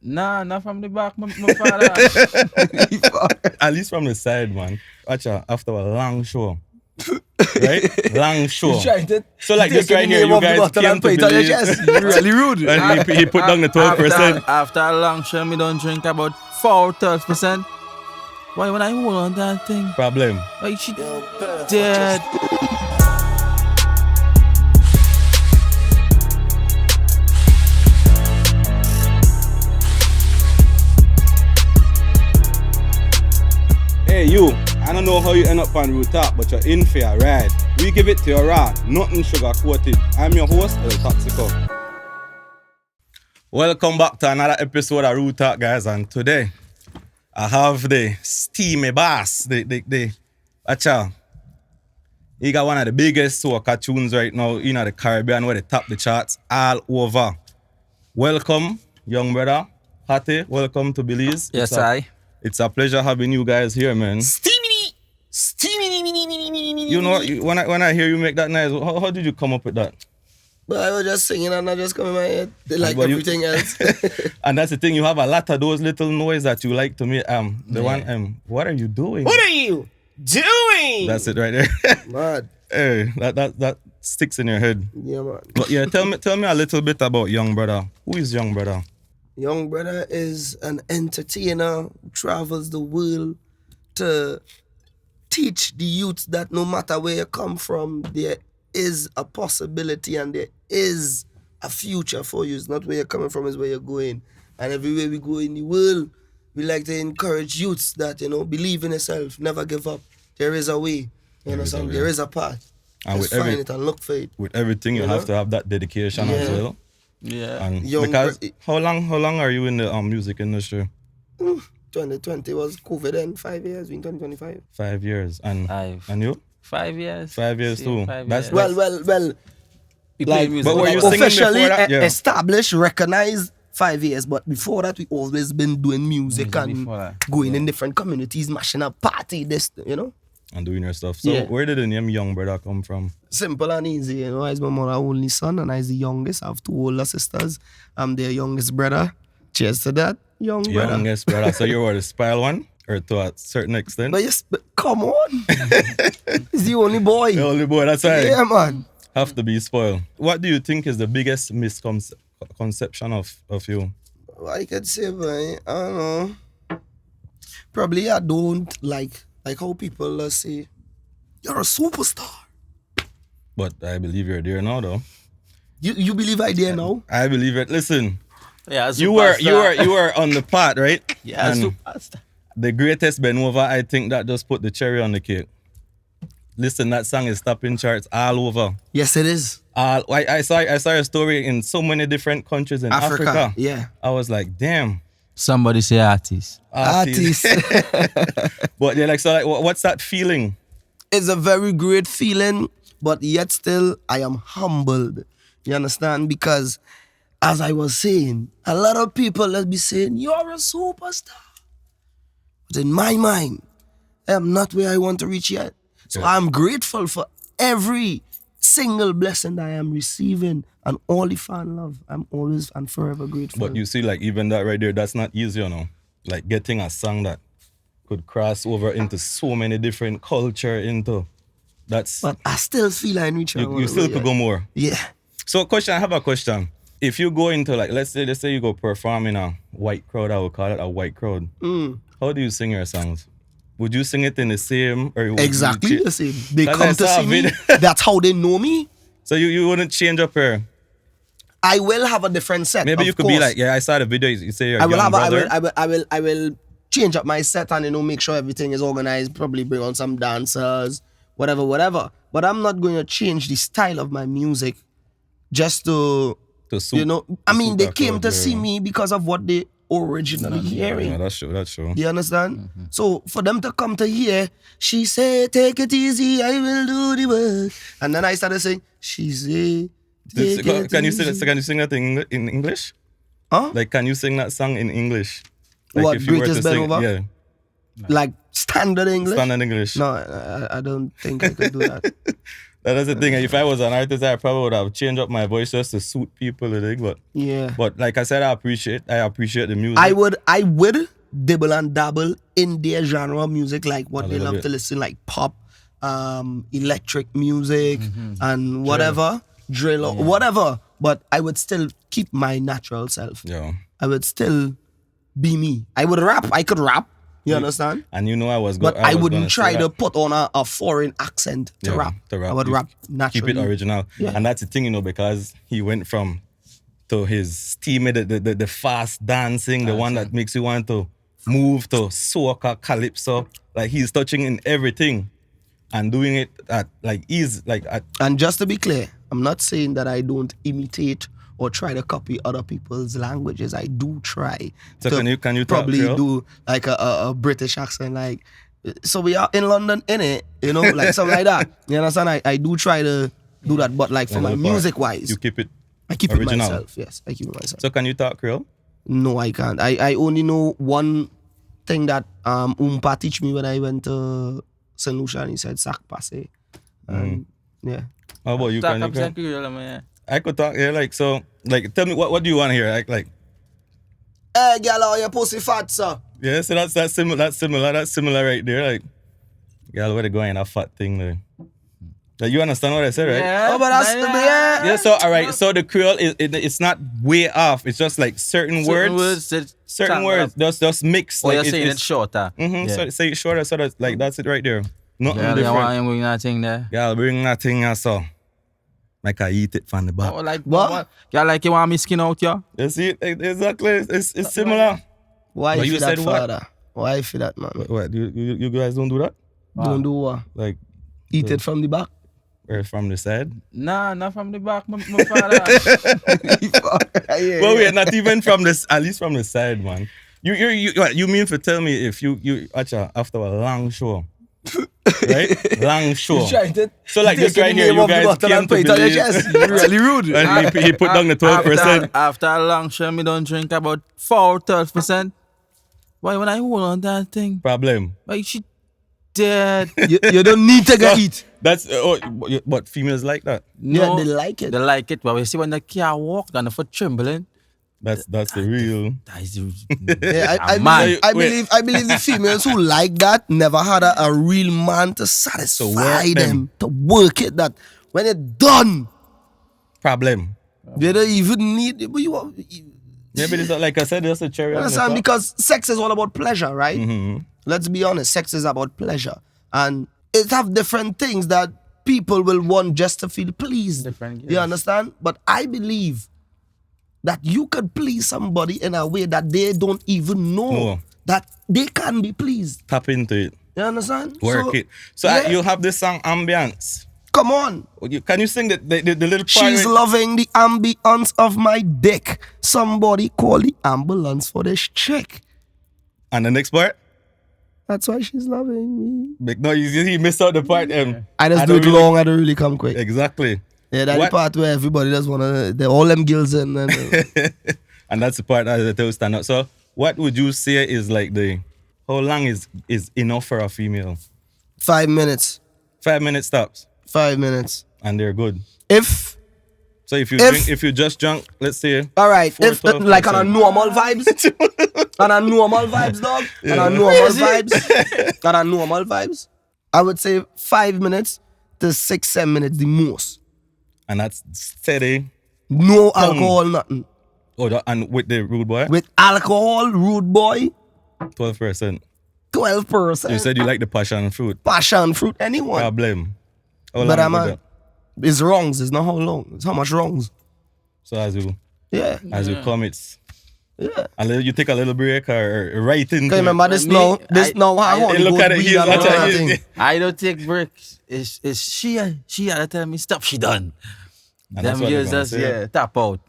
Nah, not from the back, my father. At least from the side, man. Actually, after a long show. Right? Long show. So like this right here, you guys came to Belize. Really rude. And he put down the 12%. After a long show, me don't drink about 12%. Why when I hold on that thing? Problem. Like she dead. Hey you, I don't know how you end up on Rude Talk, but you're in for a ride. We give it to you raw, nothing sugar coated. I'm your host, El Toxico. Welcome back to another episode of Rude Talk, guys, and today I have the steamy bass. Acha. He got one of the biggest soca tunes right now in the Caribbean where they top the charts all over. Welcome, Yung Bredda, Hotty. Welcome to Belize. Yes, It's a pleasure having you guys here, man. Steamy. You know, when I hear you make that noise, how did you come up with that? But I was just singing and I just come in my head. Like But everything else. And that's the thing, you have a lot of those little noise that you like to make. What are you doing? What are you doing? That's it right there. Mad. Hey, that sticks in your head. Yeah, man. But yeah, tell me a little bit about Yung Bredda. Who is Yung Bredda? Yung Bredda is an entertainer who travels the world to teach the youth that no matter where you come from, there is a possibility and there is a future for you. It's not where you're coming from, it's where you're going. And everywhere we go in the world, we like to encourage youths that, believe in yourself, never give up. There is a way. There is a path. And just find it and look for it. With everything, you have to have that dedication as well. Yeah. And because how long are you in the music industry? 2020 was COVID and 5 years, in 2025. 5 years. And you? 5 years. 5 years too. 5 That's years. Well. Like, but were you singing officially before that? Yeah. established, recognized 5 years. But before that, we always been doing music and going in different communities, mashing up party, And doing your stuff. So where did the name Yung Bredda come from? Simple and easy. I was my mother's only son and I was the youngest. I have two older sisters. I'm their youngest brother. Cheers to that, Yung Bredda. Youngest brother. So you were the spoiled one? Or to a certain extent? But come on. He's the only boy. The only boy, that's right. Yeah, man. Have to be spoiled. What do you think is the biggest misconception of you? I could say, boy, I don't know. Probably I don't like how people say, you're a superstar. But I believe you're there now, though. You believe I there now? I believe it. Listen, Yeah, you were on the part, right? Yeah, And superstar. the greatest Benova, I think that just put the cherry on the cake. Listen, that song is topping charts all over. Yes, it is. I saw a story in so many different countries in Africa. Yeah. I was like, damn. Somebody say artist. Artist. But yeah, what's that feeling? It's a very great feeling, but yet still I am humbled. You understand? Because as I was saying, a lot of people will be saying, you're a superstar. But in my mind, I am not where I want to reach yet. So I'm grateful for every single blessing that I am receiving and all the fan love. I'm always and forever grateful. But you see, even that right there, that's not easy, Like getting a song that could cross over into so many different culture But I still feel I reach out. You still could go more. Yeah. So I have a question. If you go into let's say you go perform in a white crowd, I would call it a white crowd. How do you sing your songs? Would you sing it in the same or exactly the same? They come to see me. That's how they know me. So you wouldn't change up here? I will have a different set. Maybe you could be like, I saw the video. You say you're I will change up my set and make sure everything is organized. Probably bring on some dancers, whatever. But I'm not going to change the style of my music just to suit. They came to see me because of what they originally hearing. Yeah, that's true. Do you understand? Mm-hmm. So for them to come to hear, she said, take it easy, I will do the work. And then I started saying, she said, can you sing that in English? Huh? Can you sing that song in English? What, Greatest Benova? Yeah. Like standard English? Standard English. No, I don't think I could do that. That is the thing. If I was an artist, I probably would have changed up my voice just to suit people. But like I said, I appreciate the music. I would dibble and dabble in their genre of music, like what they love to listen, like pop, electric music, and whatever, drill or whatever. But I would still keep my natural self. Yeah. I would still be me. I would rap. I could rap. You understand? And I was but I wouldn't try to put on a foreign accent to rap. I would rap naturally. Keep it original. Yeah. And that's the thing, because he went from to his steamy, the fast dancing, the one that makes you want to move, to soca, calypso. Like he's touching in everything and doing it at ease. And just to be clear, I'm not saying that I don't imitate or try to copy other people's languages. I do try. So can you probably talk, do like a British accent, like, so we are in London, innit? Like something like that. You understand? I do try to do that, but like for my music wise, you keep it. I keep original. it myself. Yes, I keep it myself. So can you talk Creole? No, I can't. I only know one thing that Oompa teach me when I went to St. Lucia, and he said sac passe. Yeah. How about you? Can I could talk, so tell me what do you want to hear? Like hey girl, how your pussy fat, sir? Yeah, so that's similar right there. Like, girl, where they going, that fat thing there. Like, you understand what I said, right? Yeah. Oh, but that's yeah. So alright, so the Creole it's not way off. It's just like certain words just mix. Oh, like, you're saying it's shorter. So say it shorter, so that's like that's it right there. Nothing Yeah, different. I bring that thing there. Girl, bring that thing also. Like I eat it from the back. Oh, like what? Yeah, like you want me skin out, yeah? You see, exactly. It's similar. Why But you you that, said what? father? Why for that, man? What? You guys don't do that? Don't do what? Like Eat it from the back? or from the side? Nah, not from the back, my father. Well, we're not even from this. At least from the side, man. You mean to tell me if you actually after a long show, right? Long show. So like this right here, you guys came to Belize. Really rude. And he put down the 12%. After a long show, me don't drink about 12%. Why when I hold on that thing? Problem. Why she dead? You don't need to go eat. That's but females like that. No, yeah, they like it. They like it. But you see when the car walk and the foot trembling. That's the real. That is yeah, I believe the females who like that never had a real man to satisfy them, to work it. That when it's done, problem. They don't even need it. But Yeah, but it's not, like I said, it's a cherry. Understand? Because sex is all about pleasure, right? Mm-hmm. Let's be honest. Sex is about pleasure, and it have different things that people will want just to feel pleased. You understand? But I believe that you could please somebody in a way that they don't even know that they can be pleased. Tap into it. You understand? Work it. So yeah. you have this song Ambience. Come on. Can you sing the little part? She's loving the ambience of my dick. Somebody call the ambulance for this chick. And the next part? That's why she's loving me. No, you missed out the part. I just do it really long, I don't really come quick. Exactly. Yeah, that's the part where everybody just wanna, all them girls in. And that's the part that they stand out. So what would you say is like how long is enough for a female? 5 minutes. 5 minutes tops. 5 minutes. And they're good. So if you just drunk, let's say. All right. If like on a normal vibes. On a normal vibes, dog. Yeah. On a normal vibes. On a normal vibes. I would say 5 minutes to 6-7 minutes the most. And that's steady. No alcohol, nothing. Oh, and with the rude boy? With alcohol, rude boy. 12%. 12%. You said you like the passion fruit. Passion fruit, anyone. Problem. But man, it's wrongs. It's not how long. It's how much wrongs. So as you come, it's. Yeah. And you take a little break or right into it. Remember this now. I want to look at it. I don't take breaks. It's she had to tell me stop. She done. Them years just tap out.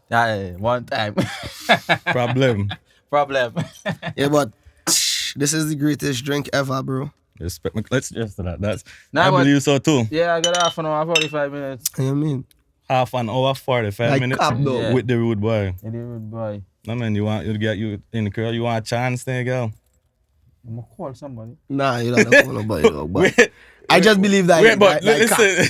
One time. Problem. Yeah, but this is the greatest drink ever, bro. Respect. Let's just do that. I believe so too. Yeah, I got half an hour, 45 minutes. What do you mean? Half an hour, 45 minutes with the rude boy. With the rude boy. No man, you in the girl, you want a chance there, girl. I'm gonna call somebody. Nah, you don't call nobody, dog. But I just believe that. Wait, but listen.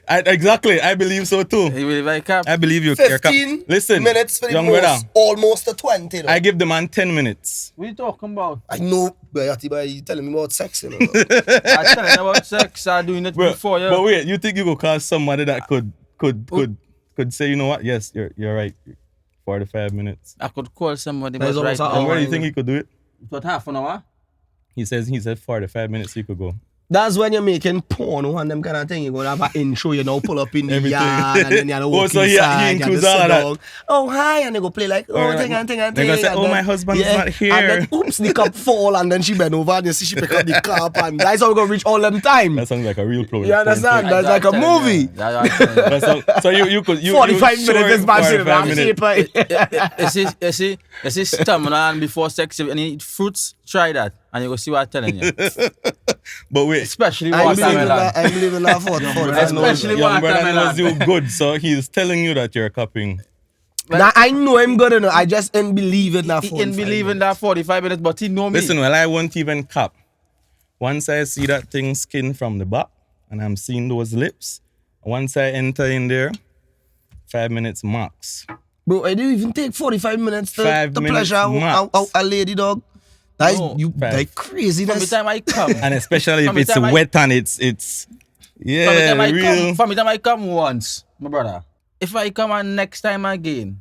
Exactly, I believe so too. You believe I cap? I believe you. 15 Listen, minutes for the young most, brother. almost to 20. I give the man 10 minutes. What you talking about? I know, but you telling me about sex, you know. I telling you about sex. I'm doing it before you. But wait, you think you could call somebody that could say, you know what? Yes, you're right. 45 minutes. I could call somebody, There's but right also And now, where do you think he could do it? about half an hour. He said 45 minutes he could go. That's when you're making porno and them kind of thing. You're going to have an intro, you know, pull up in the Everything. yard and then you have to walk So he inside. includes you have to all sit of that. down. Oh, hi. And they go play like, Or thing. They're going to say, and my husband's not here. And then, oops, the cup fall and then she bend over and you see she pick up the cup. And that's how we're going to reach all them time. That sounds like a real pro. You understand? That's like a movie. So you could... 45 you minutes is my 45 minutes. You see stamina and before sex, if you eat fruits, try that. And you go see what I'm telling you. But wait. Especially I watermelon. believe in that 45 minutes. Especially Young brother watermelon. knows you good, so he's telling you that you're copying. Now, I know him good enough. I just ain't believe in that He 45 can believe in that 45 minutes, but he know me. Listen, well, I won't even cop. Once I see that thing skin from the back, and I'm seeing those lips, once I enter in there, 5 minutes max. Bro, I didn't even take 45 minutes to 5 minutes pleasure max. a lady, dog. That is, No, you five. like craziness. From the time I come. And especially if From the it's time I- wet and it's From the yeah, time I real. come, from the time I come once, my brother. If I come on next time again,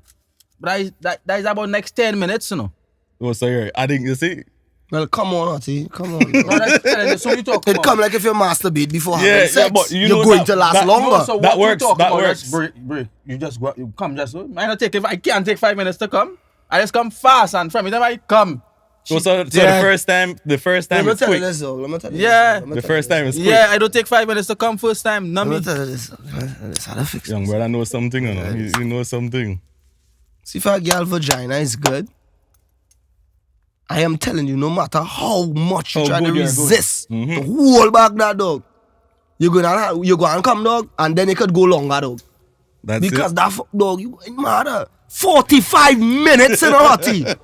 but that is about next 10 minutes, you know. Oh, so you're adding, you see? Well, come on, Hotty. Come on. No, that's telling you, so you talk It about. come like if you masturbate before Yeah, having sex. but you you're know going that- to last that- longer. No, so That what works, you talk that about, works. that's break. You just go, you come just. I don't take, if I can't take 5 minutes to come, I just come fast and from the time I come. So Yeah. the first time Let me it's tell you quick. this, though. Let me tell you Yeah. this. The first time is quick. Yeah, I don't take 5 minutes to come first time. No Let me. me tell you this. That's how to fix Young this. brother knows something, you know. He knows something. See, if a girl vagina is good, I am telling you, no matter how much you How try to good you're good. resist, Mhm. to hold back that dog, you're gonna come, dog, and then it could go longer, dog. That's Because it. that dog, you ain't matter. 45 minutes in a Hotty.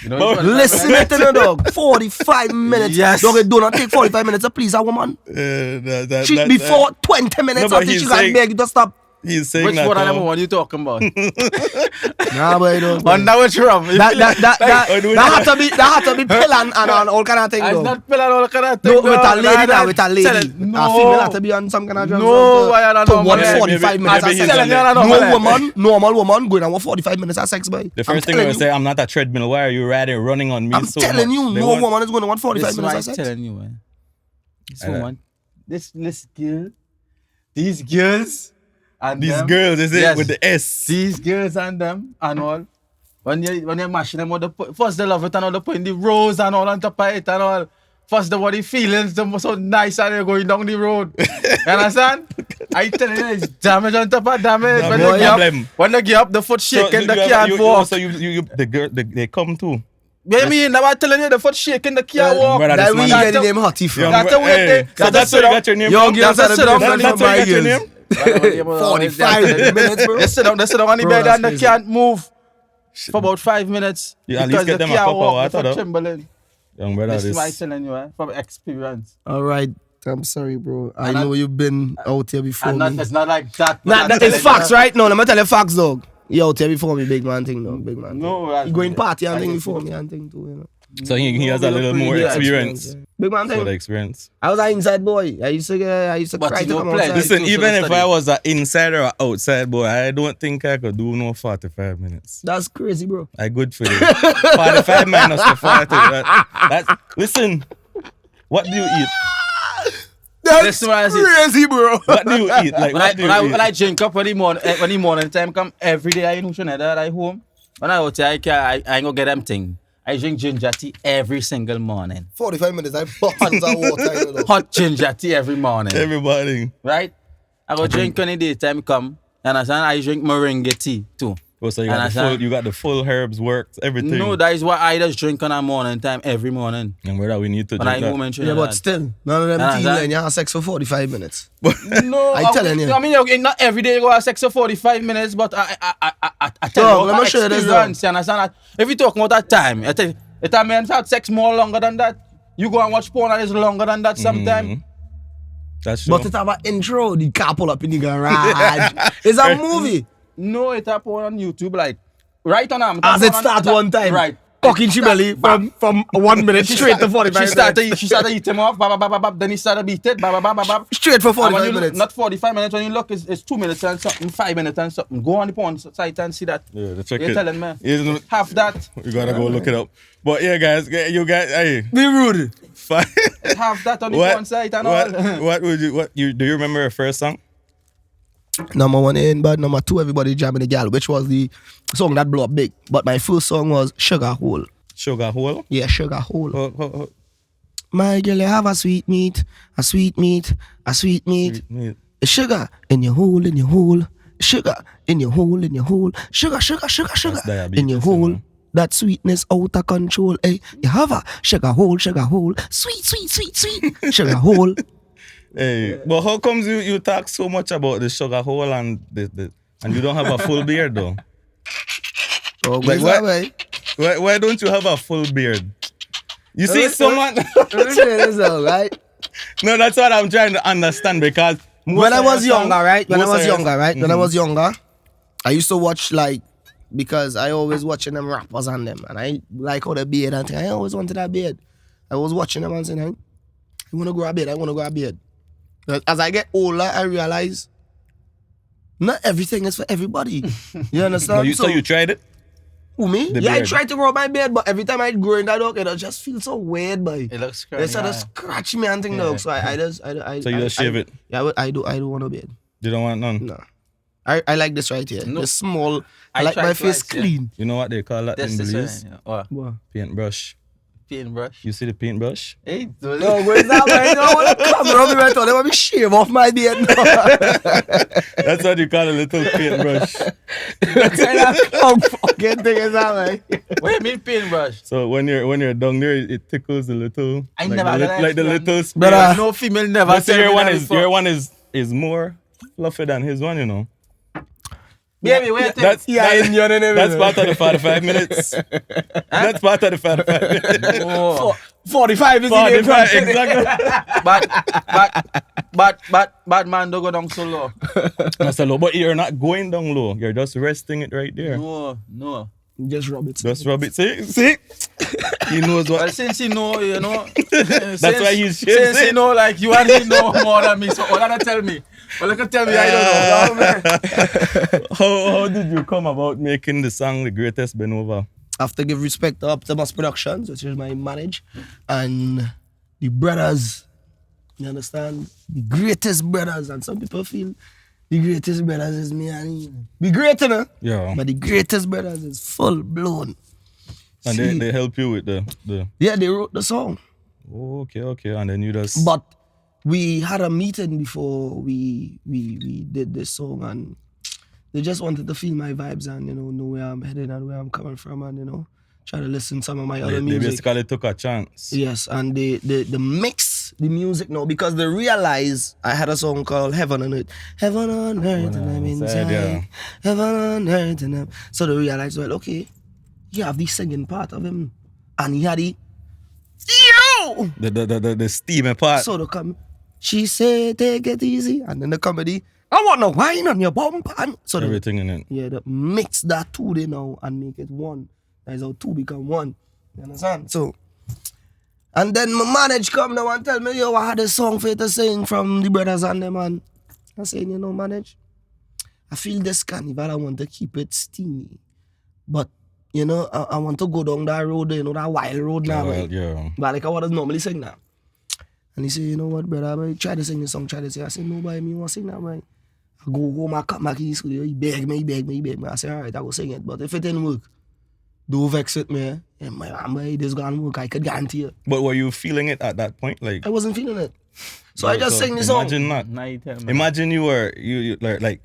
You know, Listen to the dog. 45 minutes. Yes. Dog, it do not take 45 minutes to please a woman. She before 20 minutes No, but after he's she can saying- beg you to stop. He's saying which that. one of now. them one you talking about? Nah, boy, don't. Under which rum? That had to be pill and all kind of thing, It's though. not pill and all kind of thing. No, with a lady, Nah, now, with a lady. tell it, A female had to be on some kind of drugs. No, why I don't to know, one man. 45 Maybe- minutes maybe of he's sex. on it. No normal woman going on 45 minutes of sex, boy. The first thing I'm they will say, I'm not a treadmill. Why are you running on me I'm so telling much? you, They no want- woman is going to want 45 This is what minutes I'm of sex. telling you, man. This I know. woman, this girl, these girls, and These them, girls, is it? yes, With the S. these girls and them and all. When you mashing them, first they love it and all, they putting the rose and all on top of it and all. First the body feelings, them so nice and they're going down the road. You understand? I telling you, it's damage on top of damage. When Damage they get problem. up, when they get up, the foot shaking, the can't walk. So the girl, they come too. What do you mean? I'm telling you, the foot shaking, the can't walk. brother, That this we man- get the That's name Hotty from. That's the way they- So that's where you got your name Young from? girls That's are the sit down, different That's from where my you got your girls. name? 45 minutes, bro. They sit down on the Bro, bed that's and they crazy. can't move for about 5 minutes. You at least because get they them a can't cup of walk water, for though. Chamberlain. Young brother, This is what I'm this. telling you, from experience. All right. I'm sorry, bro. I And know you've been out here before And me. it's not like that. Nah, I'm that telling is facts, you. right? No, let me tell you facts, dog. You out here before me, big man thing, dog. Big man. No, thing. I- You going party and I thing get before you. me and thing too, you know. So he has a little more Yeah, experience. Big man For the thing. experience. I was an inside boy. I used to But cry you to know come plenty. outside. Listen, too, even so if study. I was an inside or an outside boy, I don't think I could do no 45 minutes. That's crazy, bro. I good for you. 45 minus the 40. That's, listen, what do you eat? That's Listen what I say. crazy, bro. What do you eat? Like, what do you eat? When I drink up when the morning time come, every day I in Trinidad, I home. When I out here, I ain't gonna get them thing. I drink ginger tea every single morning. 45 minutes, I bottles of water, you know. Hot ginger tea every morning. Everybody. Right? I go drink when the daytime come. And I drink moringa tea too. Oh, so you And got, I the said- full, you got the full herbs worked, everything. No, that is what I just drink on a morning time every morning. And whether we need to When I drink home in that. Yeah, Trinidad. but still, none of them And teen I- and you have sex for 45 minutes. No, I telling you. I mean, okay, not every day you go have sex for 45 minutes, but I tell Dog, you, let me show you this, experience, you understand that? If you talk about that time, I tell you, if a man had sex more longer than that, You go and watch porn and it's longer than that sometimes. That's true. But it have an intro, the car pull up in the garage. It's a movie. No, it a porn on YouTube, like, right on arm. As it start one time. Right. Fucking Chibeli from 1 minute straight to 45 minutes. She started eat him off, then he started beat it, Straight for And when 45 you minutes. Not 45 minutes, when you look, it's 2 minutes and something, 5 minutes and something. Go on the porn site and see that. Yeah, check You're it. telling me. Yeah, Have that. we gotta go look it up. But yeah, guys, you guys, hey, Be rude. fine. Have that on the porn site and all. What would you do? You remember your first song? Number 1 in, but number 2, everybody jamming the gal, which was the song that blew up big. But my first song was Sugar Hole. Sugar Hole. Yeah, Sugar Hole. Oh. My girl, you have a sweet meat, a sweet meat, a sweet meat. Sugar in your hole, in your hole. Sugar in your hole, in your hole. Sugar, sugar, sugar, sugar diabetes, in your hole. you know. That sweetness out of control. Hey, you have a sugar hole, sweet, sweet, sweet, sweet sugar hole. Hey, but how comes you talk so much about the sugar hole and and you don't have a full beard though? Oh, Like, like what? Why don't you have a full beard? You see someone. right? No, that's what I'm trying to understand because When I was younger, right? When I most was of your- younger, right? When I was younger, I used to watch like, because I always watching them rappers and them, and I like how the beard and thing. I always wanted that beard. I was watching them and saying, I want to grow a beard. I want to grow a beard. But as I get older, I realize not everything is for everybody. You understand? So you tried it? Who, me? The Yeah, I beard. tried to grow my beard, but every time I grow in that dog, it just feels so weird, boy. It looks They crazy. sort of scratch me and thing, dog. So I just So you just shave it? Yeah, I do want a beard. You don't want none? No. I like this right here. No. The small. I I like tried my face twice, yeah. clean. You know what they call that in This Belize? one. What? Paintbrush. Paintbrush. You see the paintbrush? Hey, No, where's that man? You don't want to come around me right now. They want me shave off my beard. No. That's what you call a little paintbrush. Come fucking thing is that, man. What do you mean paintbrush? So when you're down there, it tickles the little. I like never the, had like the that little. Brother. No female never But see, tell me that before. your one is more fluffy than his one, you know. Baby, wait. That's That's part of the 45 minutes. That's part of the 45 minutes. Oh. 45 is 45, exactly. But man, don't go down so low. That's a low, but you're not going down low. You're just resting it right there. No. Just rub it. Just rub it. See? He knows Well, what. since he know, you know. That's why he's Since he shaving. know, like, you and he know more than me. So, all that tell me. Well, you can tell me, I don't know. How did you come about making the song The Greatest Been Over? I have to give respect to Optimus Productions, which is my manage, and the brothers. You understand? The greatest brothers, and some people feel the greatest brothers is me and him. Be great, you know? Yeah. But the greatest brothers is full blown. And See? they help you with the. Yeah, they wrote the song. Oh, okay. And then you just. But we had a meeting before we did this song, and they just wanted to feel my vibes and, you know where I'm headed and where I'm coming from, and, you know, try to listen to some of my other They music. basically took a chance. Yes, and they mix the music now, because they realize I had a song called Heaven on Earth. Heaven on Earth and I'm inside. yeah. Heaven on Earth and I'm... So they realized, well, okay, you have the singing part of him, and he had the... Yo! The steamy part. So they come, she said, take it easy. And then the comedy, I want no wine on your bump. And so they, Everything in it. yeah, they mix that two they now and make it one. That is how two become one. You understand? So, and then my manage come now and tell me, yo, I had a song for you to sing from the brothers and them, and I saying, you know, manage, I feel this carnival, I want to keep it steamy. But, you know, I want to go down that road, you know, that wild road now. Well, right? yeah. But like I would normally sing now. And he said, you know what, brother, boy, try to sing this song, try to sing. I said, no, boy, me want to sing that, boy. I go home, I cut my keys, he beg me. I said, all right, I go sing it. But if it didn't work, don't vex with me. Yeah, boy, this gonna work, I could guarantee you. But were you feeling it at that point? Like, I wasn't feeling it. So I just sang the song. Imagine not. Now you tell me. Imagine you were you like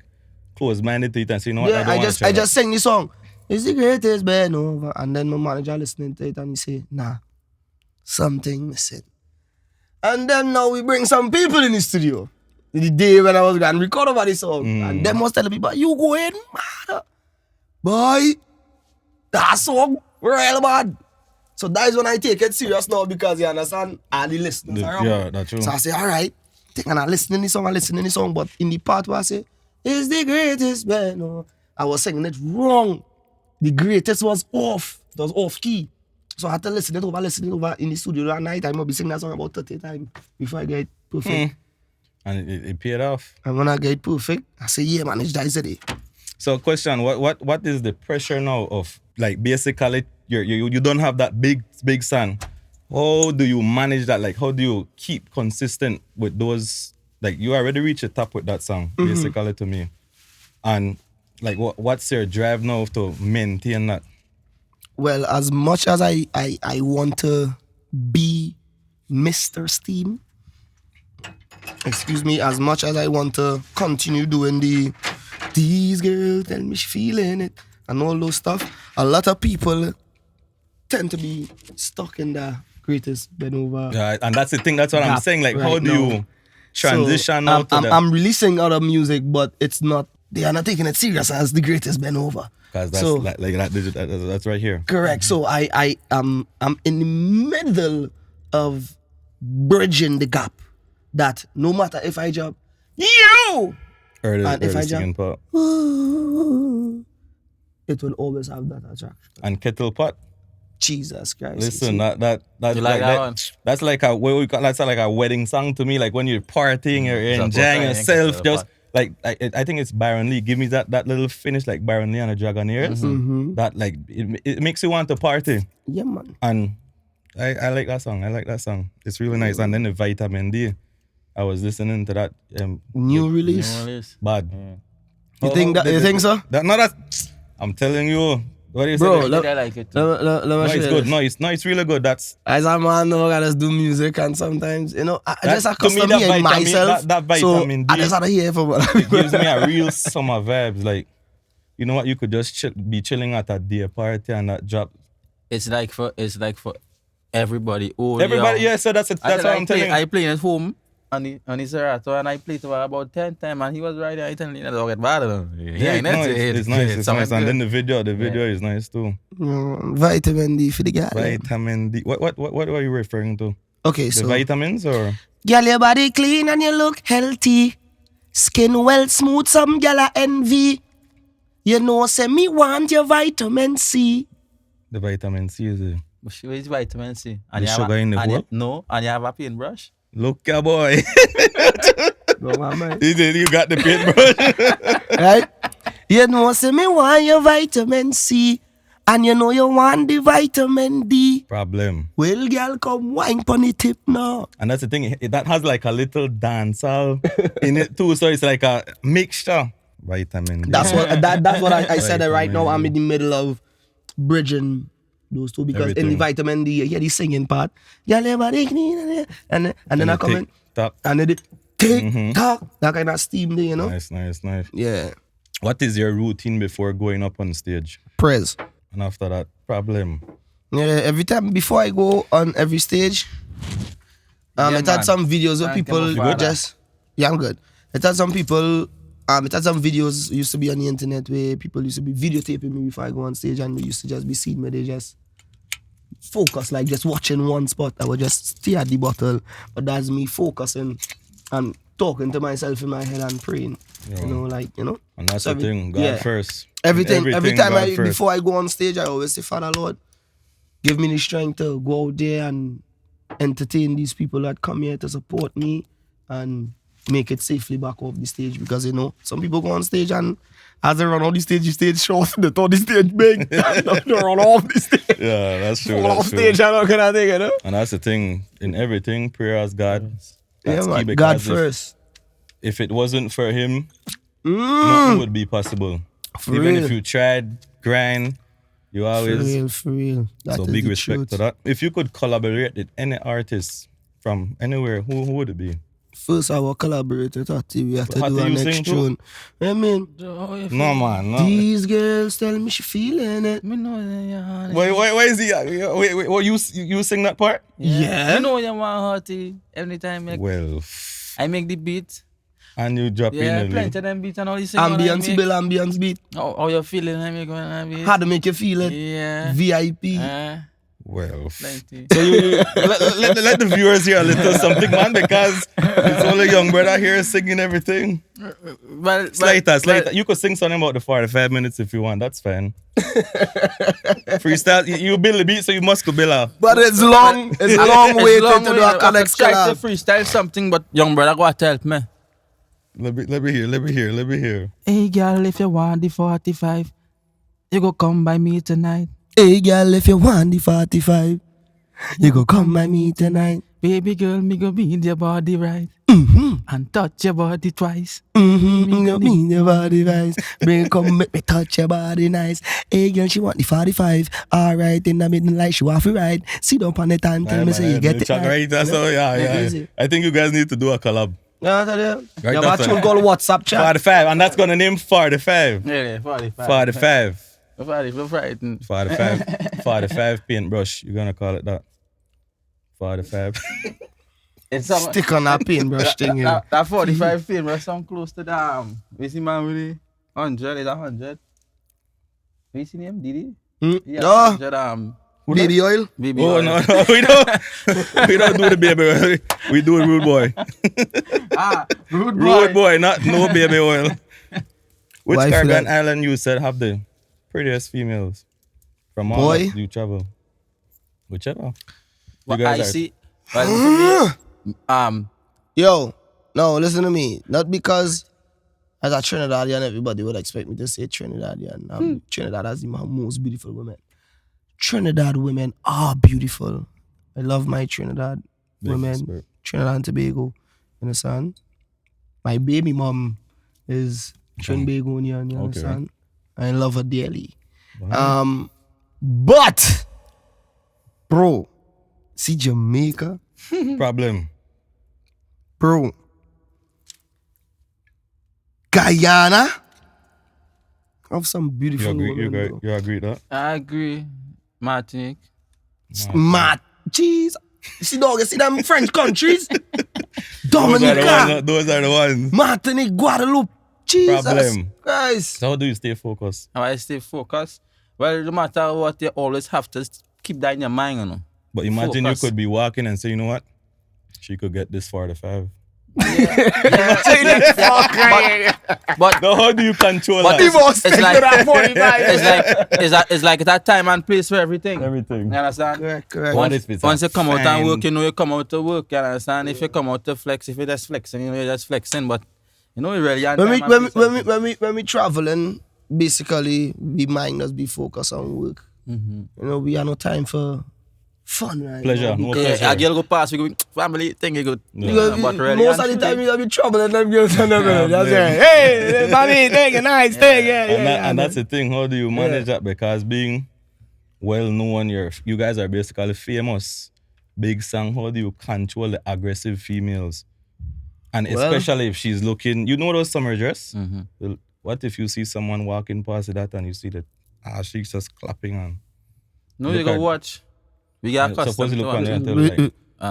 close-minded to it and say, you know what? Yeah, don't I wanna just try that. sang the song. It's the greatest been over. And then my manager listening to it and he say, nah, something missing. And then now we bring some people in the studio. The day when I was going to record over the song. And them was telling people, you go in, man. Boy, that song real bad. So that is when I take it serious now because you understand all the listeners around. Yeah, that's true. So I say, all right, and I listen to the song, but in the part where I say, it's the greatest band, I was singing it wrong. The greatest was off. It was off key. So I had to listen it over in the studio that night. I might be singing that song about 30 times before I get it perfect. And it paid off. And when I get it perfect, I say, yeah, man, it's Dizzy. So question, what is the pressure now of, like, basically you don't have that big son. How do you manage that? Like, how do you keep consistent with those? Like, you already reached the top with that song, basically, to me. And like, what's your drive now to maintain that? Well, as much as I want to be Mr. Steam, excuse me, as much as I want to continue doing these girls tell me she feeling it and all those stuff, a lot of people tend to be stuck in the greatest bend over. Yeah, and that's the thing. That's what I'm saying. Like, right how do you transition so, out to that? I'm releasing other music, but it's not. They are not taking it serious as the greatest bend over. Because that's so, that's right here. Correct. So I'm in the middle of bridging the gap. That no matter if I jump, you, and if I jump, it will always have that attraction. And kettle pot. Jesus Christ. Listen, that's You like that one? That's like a wedding song to me. Like when you're partying, you're enjoying yourself. Just like I think it's Byron Lee. Give me that little finish like Byron Lee and the Dragonaires. That like it makes you want to party. Yeah, man. And I like that song. It's really nice. And then the Vitamin D. I was listening to that new release. Bad. You think so? I'm telling you. What do you Bro, say? I like it too. No, it's good. No, it's really good. That's as a man, I just do music and sometimes, I just accustom that me and vitamin, myself. that vitamin D, I just had to hear for what it gives me a real summer vibes. Like, you know what? You could just be chilling at a day party and that drop. It's like for everybody. Everybody, yeah. So that's what I'm telling you. I play at home on the Serato and I played to about 10 times and he was right there. I tell you, don't get bad. It's nice. And then the video is nice too. Vitamin D for the guy. Vitamin D. What are you referring to? Okay, the so vitamins or? Girl, your body clean and you look healthy. Skin well smooth, some girl a envy. You know, say me want your vitamin C. The vitamin C is it? Where is vitamin C? And the sugar in the hole? No, and you have a paintbrush? Look, your boy. No, man. You got the paintbrush. Right? You know, say me want your vitamin C. And you know you want the vitamin D. Problem. Well, girl, come wine pon the tip now. And that's the thing. That has like a little dancehall in it too. So it's like a mixture. Vitamin D. That's what I said right now. I'm in the middle of bridging those two because in the vitamin D, you hear the singing part. And then I come in. Top. And then tick tock. That kind of steam there, Nice. Yeah. What is your routine before going up on stage? Prayers. And after that, problem. Yeah, every time before I go on every stage, I had some videos where people just. Yeah, I'm good. It had some people. It had some videos used to be on the internet where people used to be videotaping me before I go on stage, and they used to just be seeing me. They just focus, like just watching one spot. I would just stare at the bottle, but that's me focusing and talking to myself in my head and praying. Yeah. And that's the thing. God first. Every time God first. before I go on stage, I always say, Father Lord, give me the strength to go out there and entertain these people that come here to support me and make it safely back off the stage, because some people go on stage and as they run off the stage short, they thought the stage big. They run off the stage. Yeah, that's true. Fall off stage and all kind of thing, And that's the thing. In everything, prayer as God. Yeah, man. God first. If it wasn't for him, nothing would be possible. Even if you tried, grind, you always. For real. So big respect to that. If you could collaborate with any artist from anywhere, who would it be? First, I will collaborate with Hotty. We have to do our next tune. I mean, no, man. No. These girls tell me she feeling it. Why is he? Wait, you sing that part? Yeah. You know you want Hotty every time. I make the beat. And you drop in the beat. Plenty of them beats and all these Ambience beat. How you feeling? I make one beat. How to make you feel it? Yeah. VIP. Well, Plenty. so let the viewers hear a little something, man, because it's only Yung Bredda here singing everything. Well, Slater. You could sing something about the 45 minutes if you want. That's fine. Freestyle. You build the beat, so you must go build a. But it's long. It's long way to do a connect try to collab. freestyle something, but Yung Bredda go to help me. Let me hear. Hey girl, if you want the 45, you go come by me tonight. Hey girl, if you want the 45, you go come by me tonight. Baby girl, me go beat your body right. And touch your body twice. Me go beat your body nice. Bring come make me touch your body nice. Hey girl, she want the 45. Alright, in the midnight she want to ride. Sit up on the time, tell me say you get it right. So yeah. I think you guys need to do a collab. Yeah, I tell you. Right, Yeah, that's but you'll go WhatsApp chat. 45, and that's gonna name 45. Yeah, 45. 45. 45. Paintbrush. You're gonna call it that. 45. It's some, Stick on that paintbrush thing, you know. that 45 film was some close to the we see man really 100 is 100. We see him Didi? Yeah, No. 100 Baby oil. baby. Oh oil. no, we don't do the baby oil. We do rude boy. Rude boy. Rude boy, not no baby oil. Which Wife Caribbean like- island you said have the prettiest females from all Boy. that you travel? Whichever. What You guys I are- see. Well, for me, Yo, no, listen to me. Not because as a Trinidadian, everybody would expect me to say Trinidadian. Trinidad has the most beautiful women. Trinidad women are beautiful. I love my Trinidad Big women. respect. Trinidad and Tobago. You understand? My baby mom is Trinbagonian, you Okay. understand? I love her dearly. Wow. But, bro, see Jamaica? Problem. Bro. Guyana? Have some You beautiful agree? women, bro. You agree that? I agree. Martinique. Mad. Jeez. See, dog, you see them French countries? Those are Dominica, the ones. Martinique, Guadeloupe. Jesus Problem. Christ. So how do you stay focused? How I stay focused. Well, no matter what, you always have to keep that in your mind, you know. But imagine Focus. you could be walking and say, you know what? She could get this 45. But Now how do you control But that? it's like that time and place for everything. Everything. You understand? Correct. What if it's Once a you come out and fine- work, you know you come out to work. You understand? If you come out to flex, if you're just flexing, you know you're just flexing. But you know you really When we traveling, basically, we mind us be focused on work. You know, we have no time for fun, right? Pleasure, no pleasure. a girl go past, we go family thing, you go. Because But really, most of the time you gotta be troubling them girls and them. That's right. Hey, mommy, take a nice thing. And that's the thing. How do you manage that? Because being well known, you guys are basically famous. Big song. How do you control the aggressive females? And Well- especially if she's looking, you know those summer dress? Well, what if you see someone walking past that and you see that she's just clapping on? No, Look you go at- watch. We got Suppose custom you to look on watch. there and tell her, like,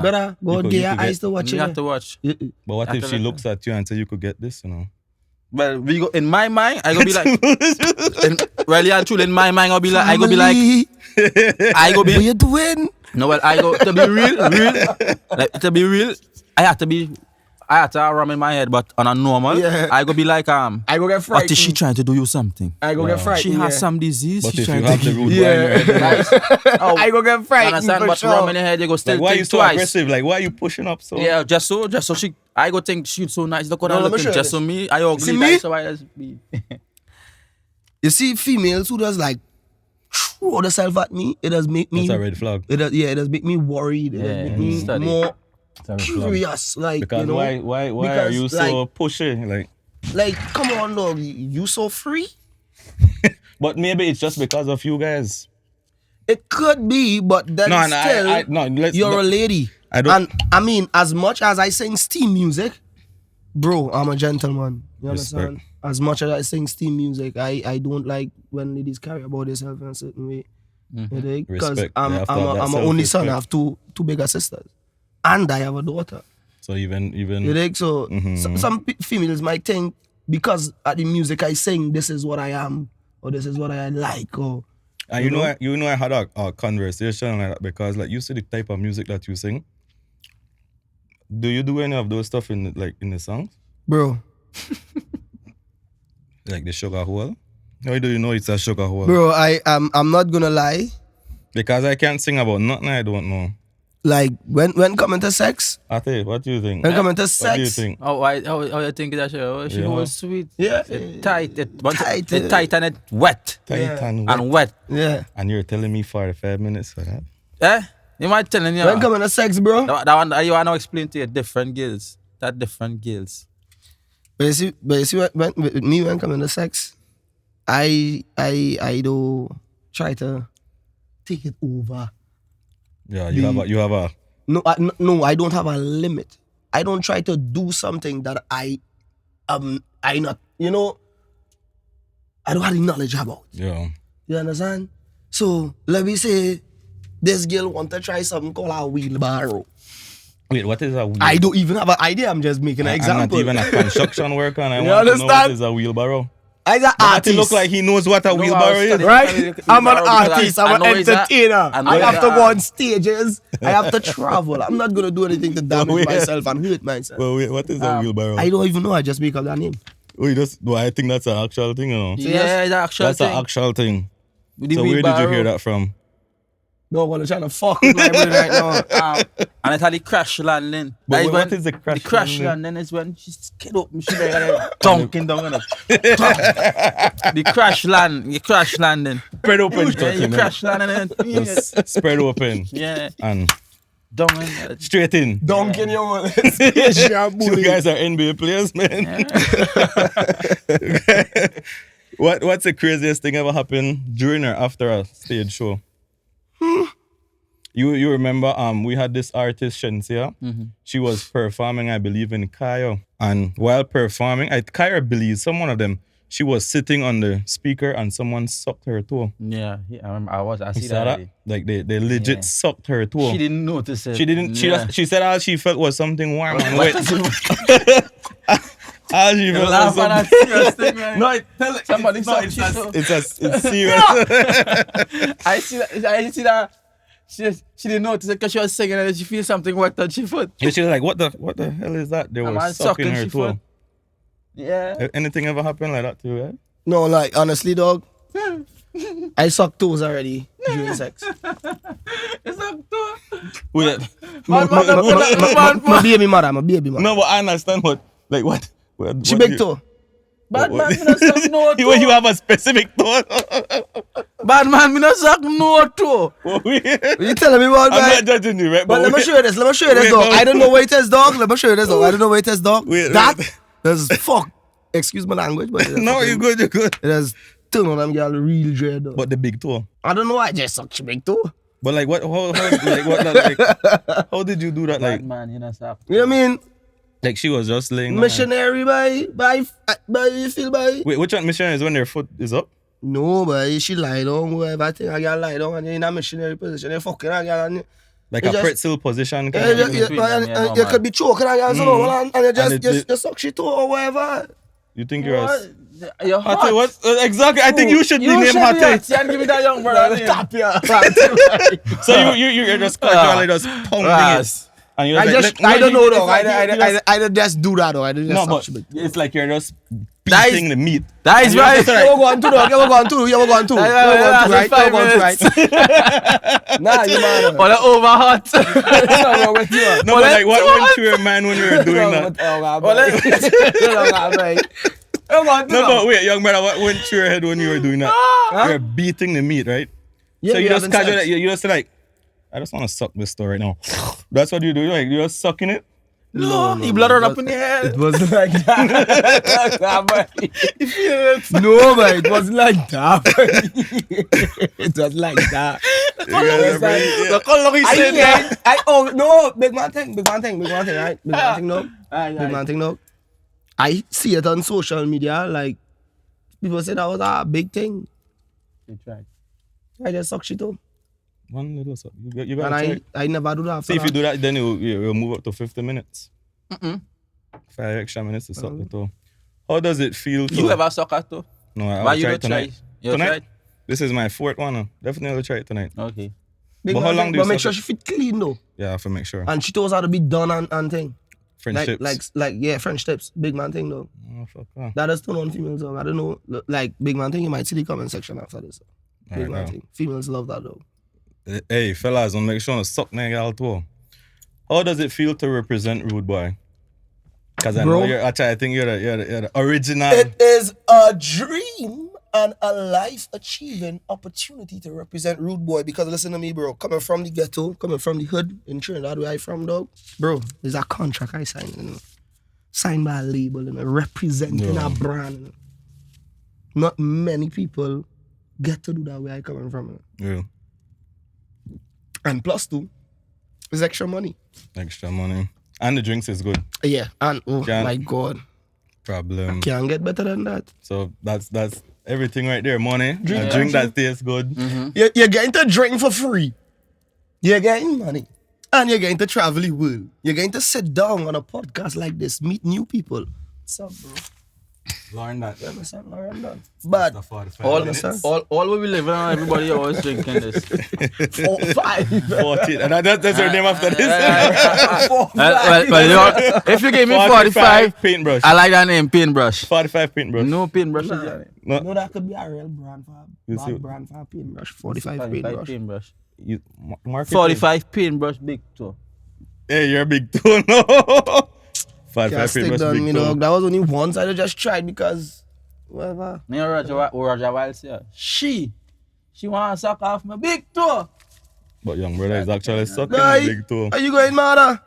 Brother, go You could- get you your could eyes get- to watch You it. have to watch. but what if After she that- looks at you and say you could get this, you know? Well, we go in my mind, I go be like, really and truly in my mind, I go be like, What you doing? no, well, I go to be real, like to be real, I have to rum in my head, but on a normal, Yeah. I go be like, I go get what frightened. is she trying to do you something? I go get frightened. She has some disease. But She if you trying have to the give rude you. boy in your head, Oh, I go get you frightened understand? for But sure. rum in the head, you go still like, why are you think so twice. aggressive? Like, why are you pushing up so? Yeah, just so she, I go think she's so nice. Look what No, I'm let me looking. show you Just this. so me, I ugly. See me? Like, so I just be. You see females who does like throw themselves at me, it does make me That's a red flag. it does make me worried. It does Yeah, make me study. more It's a red flag. curious. Like, Because you know, why are because, you so pushy? like, come on, dog, you so free? But maybe it's just because of you guys. It could be, but then No, still, no, let's. you're a lady. I don't- And I mean, as much as I sing steam music, bro, I'm a gentleman. You Respect. understand? As much as I sing steam music, I don't like when ladies carry about themselves in a certain way. Because Respect. I'm They have to have that an only son. I self-respect. have two bigger sisters, and I have a daughter. So even You dig? So some females might think because at the music I sing, this is what I am, or this is what I like, or And you know I had a conversation like that because like you see the type of music that you sing. Do you do any of those stuff in the songs? Bro. Like the sugar hole? How do you know it's a sugar hole? Bro, I'm not gonna lie. Because I can't sing about nothing I don't know. Like when coming to sex, I tell you, what do you think? when coming to What do you sex, think? How you think that she was sweet? Yeah. It tight. Tight, It tight and it wet. Tight Yeah. and wet. And wet. yeah. And you're telling me 45 minutes for that? Eh? You might telling you. When coming to sex, bro. That one you wanna explain to you different girls. That different girls. But you see when coming to sex, I do try to take it over. Yeah, you have a No, I don't have a limit. I don't try to do something that I not, you know, I don't have the knowledge about. yeah. You understand? So let me say this girl want to try something called a wheelbarrow. Wait, what is a wheel? I don't even have an idea. I'm just making an example. I'm not even a construction worker and I You want to know what understand? is a wheelbarrow. I'm an But it artist. look like he knows what a wheelbarrow is. Right? I'm an artist. I'm an entertainer. I know I it's have to a- go on stages. I have to travel. I'm not gonna do anything to damage Wait. myself and hurt myself. Well, wait, what is a wheelbarrow? I don't even know. I just make up that name. Wait, I think that's an actual thing, you know. Yeah, the actual That's thing. an actual thing. With the So where did you wheelbarrow. hear that from? No one trying to fuck with my brain right now. And it's how the crash landing. But That is what when- is the crash The crash landing? landing is when she's get up and she's like dunking down on it. The crash landing. Spread open. Yeah, you crash landing and Just spread open. yeah, And down on it. straight in. Dunking your You guys are NBA players, man. What's the craziest thing ever happened during or after a stage show? You remember we had this artist Shensia. She was performing, I believe, in Cayo. And while performing at Cayo, Belize, one of them, she was sitting on the speaker and someone sucked her toe. Yeah, I remember. I You see saw that. that? Like they legit Yeah. sucked her toe. She didn't notice it. She didn't. Yeah. She said all she felt was something warm and wet. You All she felt was laugh at something. that serious thing, right? No, Somebody it's sucked it's, his toe. it's serious. I see that. She didn't notice it because she was singing and she feels something wet on her foot. And she was like, what the hell is that? They A were man sucking her she toe. foot. Yeah. Anything ever happened like that to you? Eh? No, like honestly, dog. I suck toes already during sex. It's not toe. Wait, Man, My baby mother. no, but I understand what She big toe. Bad man, me no suck no toe. You have a specific toe. Bad man, me no suck no toe. You telling me about I'm man? not judging you, right? But let me show you this. Wait, dog. no. I don't know where it is, dog. Let me show you this, dog. I don't know where it is, dog. Wait, that wait. is fuck. Excuse my language, but it is No, fucking- you're good. It has turn on them girl real dread, dog. But the big toe. I don't know why I just suck she big toe. But like what? How did you do that? Like Bad man, you no suck. You know what I mean? like she was just laying down. Missionary by you feel by. Wait, which one missionary is when their foot is up? No, but she lie down, whoever I think I gotta lie down and you're in a missionary position. You fucking I got and Like You a just- pretzel position. yeah, Kind yeah, of yeah, between them, and yeah, you normal. could be choking and you And it- just suck shit or whatever. You think you're a... What? You're hot. Hotty, what? Exactly. I think you should be named Hotty. You give me that young brother name. Stop ya. So you're just casually just pounding it. And you're I like, just, like, I don't know it's though. like you just- I don't just do that though. I don't just No, suck but shit. it's like you're just That is- beating the meat. That is And you're right. just You like- ever go on two dog? You ever go on two? You ever go on two? You ever go on two, right? You ever go on two, right? Nah, you man. Or the over hot. What's wrong with you? No, but like what went through your mind when you were doing that? No, but wait, young brother, what went through your head when you were doing that? You're beating the meat, right? Yeah, So you we just having casually, sex. you just like, I just want to suck this toe right now. That's what you do, like you're just sucking it. No, you blood run up in your head. It wasn't like that. You feel it. No, man, it wasn't like that. It was like that. The color he said. No, big man thing, right? Big man thing, no. Big man thing, no. I see it on social media, like, people say that was a big thing. I just suck shit up. One little suck. You And gotta try. I never do that. See if you do that, then you'll move up to 50 minutes. 5 extra minutes to suck the toe. How does it feel to... You ever suck at toe? No, Why I'll you try don't try? tonight. You Tonight? tried? This is my 4th one. Definitely will try it tonight. Okay. Big But man how long thing, do you but make stop sure she fit clean though. Yeah, I have to make sure. And she told us how to be done and thing. French tips. Like French tips. Big man thing though. Oh, fuck off. That does turn on females though. I don't know. Like big man thing, you might see the comment section after this. Big Alright, man now. thing. Females love that though. Hey, fellas, don't make sure to suck nigga too. How does it feel to represent Rude Boy? Because I Bro. know you're, actually, I think you're the original. It is a dream and a life-achieving opportunity to represent Rude Boy. Because listen to me, bro. Coming from the ghetto, coming from the hood in Trinidad, where I from, dog. Bro, there's a contract I signed, you know. Signed by a label, you know, representing a brand. You know. Not many people get to do that where I coming from. You know. Yeah, And plus two, is extra money. extra money. And the drinks is good. Yeah, and oh Can't- my God, Problem. can't get better than that. So that's everything right there. Money. Drink A drink and that tastes good. You're getting to drink for free. You're getting money. And you're getting to travel the world. You're going to sit down on a podcast like this, meet new people. What's up, bro? Learn that. Yeah, what's up, Lauren? Done. But All, minutes. all where we live now, everybody always drinking this. 4, 5. 40. And that's your name after this. Well, if you give me 45, paintbrush. I like that name, paintbrush. 45 paintbrush. No paintbrush. No. No, that could be a real brand for You see- brand for a paintbrush. 45 45 paintbrush. paintbrush. You, market 45 paintbrush, big too. Hey, you're big too, no. 45 Can't stick paintbrush, down, big you too. know. That was only once I just tried because whatever. Me and Roger Wild say, she want to suck off my big toe. But Yung Bredda is actually sucking Guy, big too. are you going mad?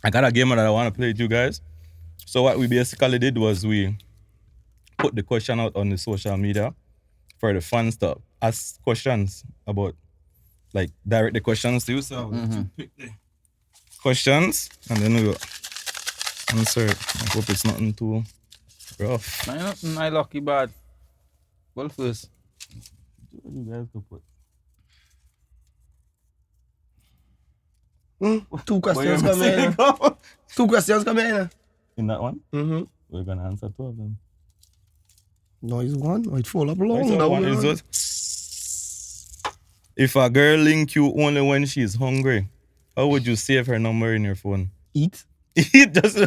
I got a game that I want to play with you guys. So what we basically did was we put the question out on the social media for the fans to ask questions about, like, direct the questions to you. So we pick the questions and then we'll answer it. I hope it's nothing too rough. I lucky bad. Well, first. You guys go put. 2 questions come in. 2 questions come in. In that one, Mm-hmm. we're going to answer 2 of them. No, it's one. Oh, it fall up long. So That one one. is what? If a girl link you only when she's hungry, how would you save her number in your phone? Eat. It just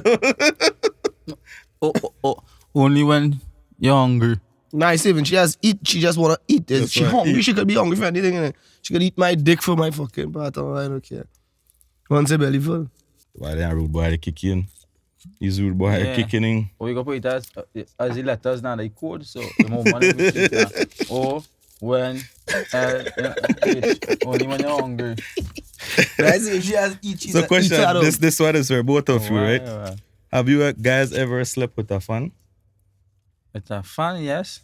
Only when you're hungry. Nice even. She has eat. She just wanna eat. That's She right. hungry. Eat. She could be hungry for anything. Innit? She could eat my dick for my fucking part. Oh, I don't care. Once a belly full. Why they Rude Boy kick in? He's Rude Boy Yeah. kicking in. Or we go put it as the letters now, the code, so the more money we keep now. Or when, only when you're hungry. Nice if she has eat. She's So a question, eater, though. this one is for both of you, right? Wow. Have you guys ever slept with a fan? It's a fun, yes.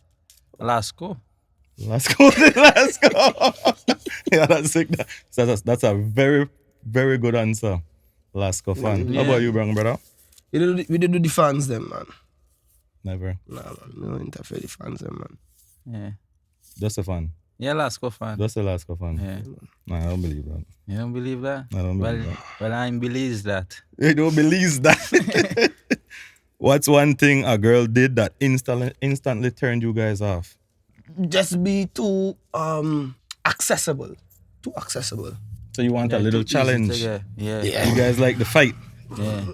Let's go. Let's go. Let's go. Yeah, that's sick. That's a very, very good answer. Lasco fan. Yeah. How about you, brother? We did do the fans them, man. Never. Nah, man. No interfere the fans them, man. Yeah. Just a fan. Yeah, let's go fan. Just a Lasco fan. Yeah. Nah, I don't believe that. You don't believe that? I don't Well, believe that. well, I believe that. You don't believe that. What's one thing a girl did that instantly turned you guys off? Just be too accessible. Too accessible. So you want a little too easy to challenge. get. Yeah. Yeah. You guys like the fight. Yeah.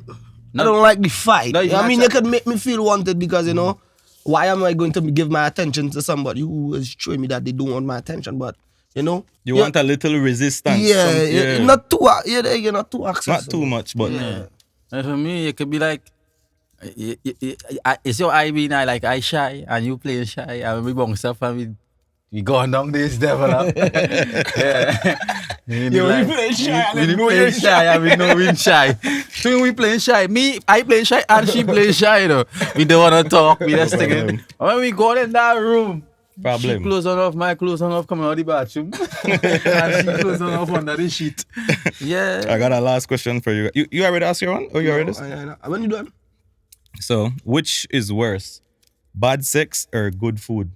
I don't like the fight. No, you I mean, not- you could make me feel wanted because, you know, why am I going to give my attention to somebody who is showing me that they don't want my attention? But, you know. You want a little resistance. Yeah, not too, you're not too accessible. Not too much, but Yeah. And for me, it could be like, it's your I being like I shy and you playing shy and we bong stuff and we going down this develop. Yeah. Yeah, we play shy and we then know play you're shy and we know we shy. So we playing shy. I play shy and she play shy though. We don't wanna talk, we just thinking. When we go in that room, problem. she close on off, my clothes on off coming out of the bathroom. And she close on off under the sheet. Yeah. I got a last question for you. You already asked your one? Or you already? When you done? So, which is worse? Bad sex or good food?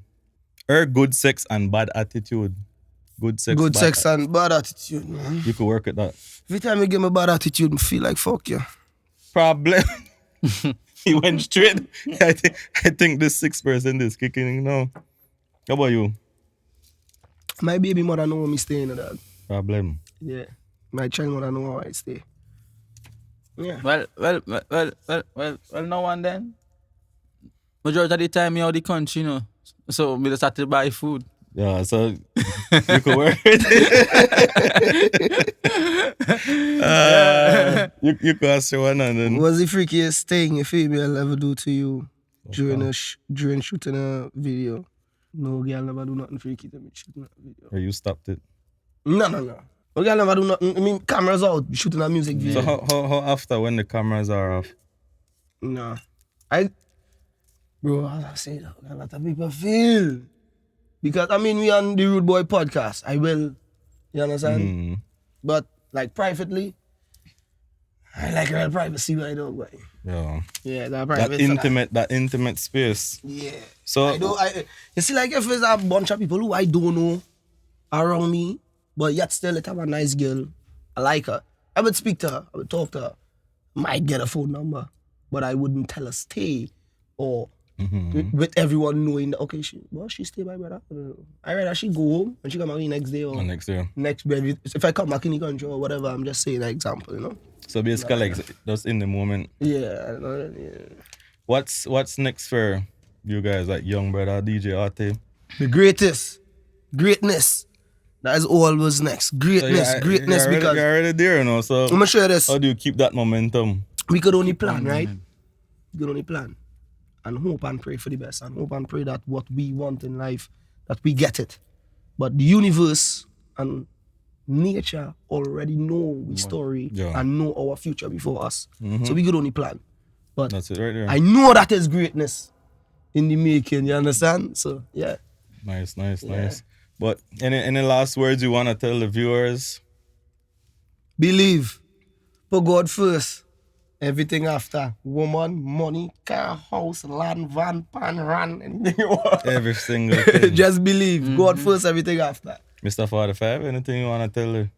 Or good sex and bad attitude? Good sex, Good bad sex and bad attitude, man. You could work at that. Every time you give me bad attitude, I feel like fuck you. Problem. He went straight. I think this 6% is kicking in now. How about you? My baby mother know me staying in that. Problem. Yeah. My child mother know how I stay. Yeah. Well, now and then. Majority of the time, you're out the country, you know. So, we just have to buy food. Yeah, so you could wear it. You could ask one and then. What's the freakiest thing a female ever do to you during during shooting a video? No girl never do nothing freaky to me shooting a video. Or you stopped it. No. No girl never do nothing. I mean, cameras out, shooting a music video. So how after when the cameras are off? No. Bro, as I say, a lot of people feel. Because, I mean, we on the Rude Boy podcast. I will. You understand? But, like, privately, I like real privacy, but I don't, boy. Yeah. Yeah, That intimate space. Yeah. So You see, like, if there's a bunch of people who I don't know around me, but yet still it have a nice girl, I like her, I would speak to her, I would talk to her, might get a phone number, but I wouldn't tell her stay or with everyone knowing that, okay, she stay by brother. I rather she go home and she come back next day or next year. next day. If I come back in the country or whatever, I'm just saying an example, you know? So basically, like, just in the moment. Yeah. What's next for you guys, like Yung Bredda, DJ Hotty? The greatness. That is always next. Greatness. You're Because already there, you know. So I'm gonna show you this. how do you keep that momentum? We could only plan, right? We could only plan and hope and pray for the best and hope and pray that what we want in life, that we get it. But the universe and nature already know the story and know our future before us. So we could only plan. But That's it right there. I know that is greatness in the making, you understand? So, yeah. Nice. But any last words you want to tell the viewers? Believe. Put God first. Everything after. Woman, money, car, house, land, van, pan, run, anything you want. Every single thing. Just believe. God first, everything after. Mr. 45, anything you want to tell the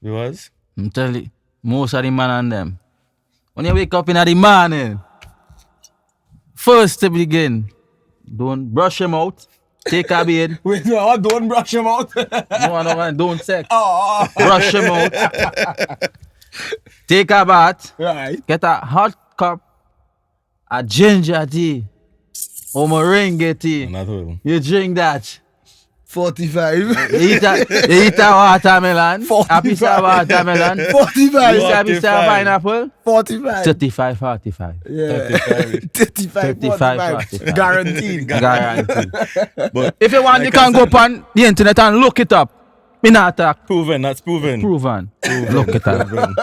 viewers? I'm telling you, most of the man and them. When you wake up in the morning, first to begin, don't brush him out. Take a bathe. Wait, no, don't brush him out. No, don't sex. Oh. Brush him out. Take a bath. Right. Get a hot cup, a ginger tea, or moringa tea. Not all. You drink that. 45. You eat a watermelon. 45. A piece of watermelon. 45. You a piece of pineapple. 45. 35, 45. Yeah. 35, 45. Guaranteed. Guaranteed. But If you want, like you can I go said, on the internet and look it up. Me not attack. Proven, that's proven. Proven. Look it up. Proven.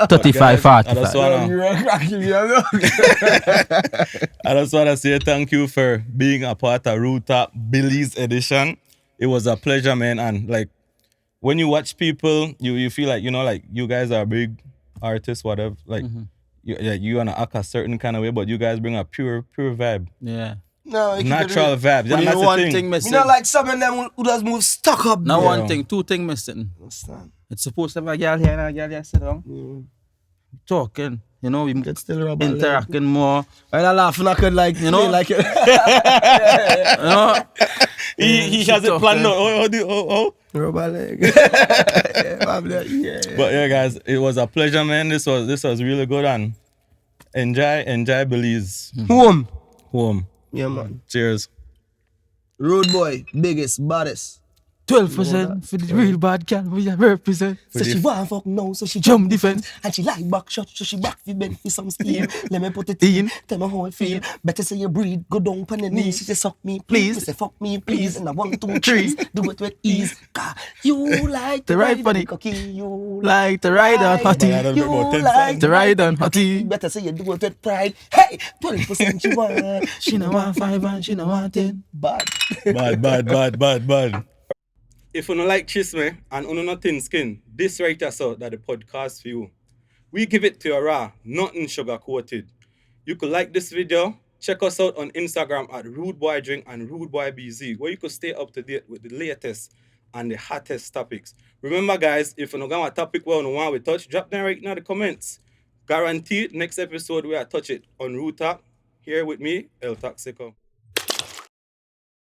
35, Guys, I just 45. wanna- You are cracking me up. I just want to say thank you for being a part of Rude Talk Belize Edition. It was a pleasure, man. And like, when you watch people, you feel like, you know, like you guys are big artists, whatever. Like, you want to act a certain kind of way, but you guys bring a pure vibe. Yeah. No, Natural vibe. But And you that's know the one thing. thing You missing. know, like some of them who does move stuck up. Now there. one thing, two things missing. Understand? It's supposed to have a girl here and a girl here sit down. Talking. You know, we It's still rub a leg. interacting more. While I laugh and I could like, You know? like it. You know? He has it planned out. Rub a leg. Yeah, I'm like, yeah. But yeah, guys, it was a pleasure, man. This was really good, and enjoy Belize. Home. Yeah, man. Cheers. Road boy, biggest, baddest. 12% for the real bad girl we represent. So she want fuck now, so she Jump defense. and she like back shot, so she back fi bend for some steam. Let me put it in, tell me how I feel. Better say you breathe, go down on your knees. She say suck me, please. Me say fuck me, please. And I 1, 2, 3, do it with ease. You like The right funny. cocky, you Like the ride on But I Hotty. don't You know about 10 like cents. The ride on Hotty. Better say you do it with pride. Hey, 20% she want. She no want 5 and she no want 10. Bad. Bad. If you don't like chisme and you not thin skin, this right here so that the podcast for you. We give it to you raw, nothing sugar coated. You could like this video. Check us out on Instagram at Rude Boy Drink and Rude Boy BZ, where you could stay up to date with the latest and the hottest topics. Remember, guys, if you don't got a topic well you want we touch, drop them right now in the comments. Guaranteed next episode we will touch it on Rude Talk Here with me, El Toxico.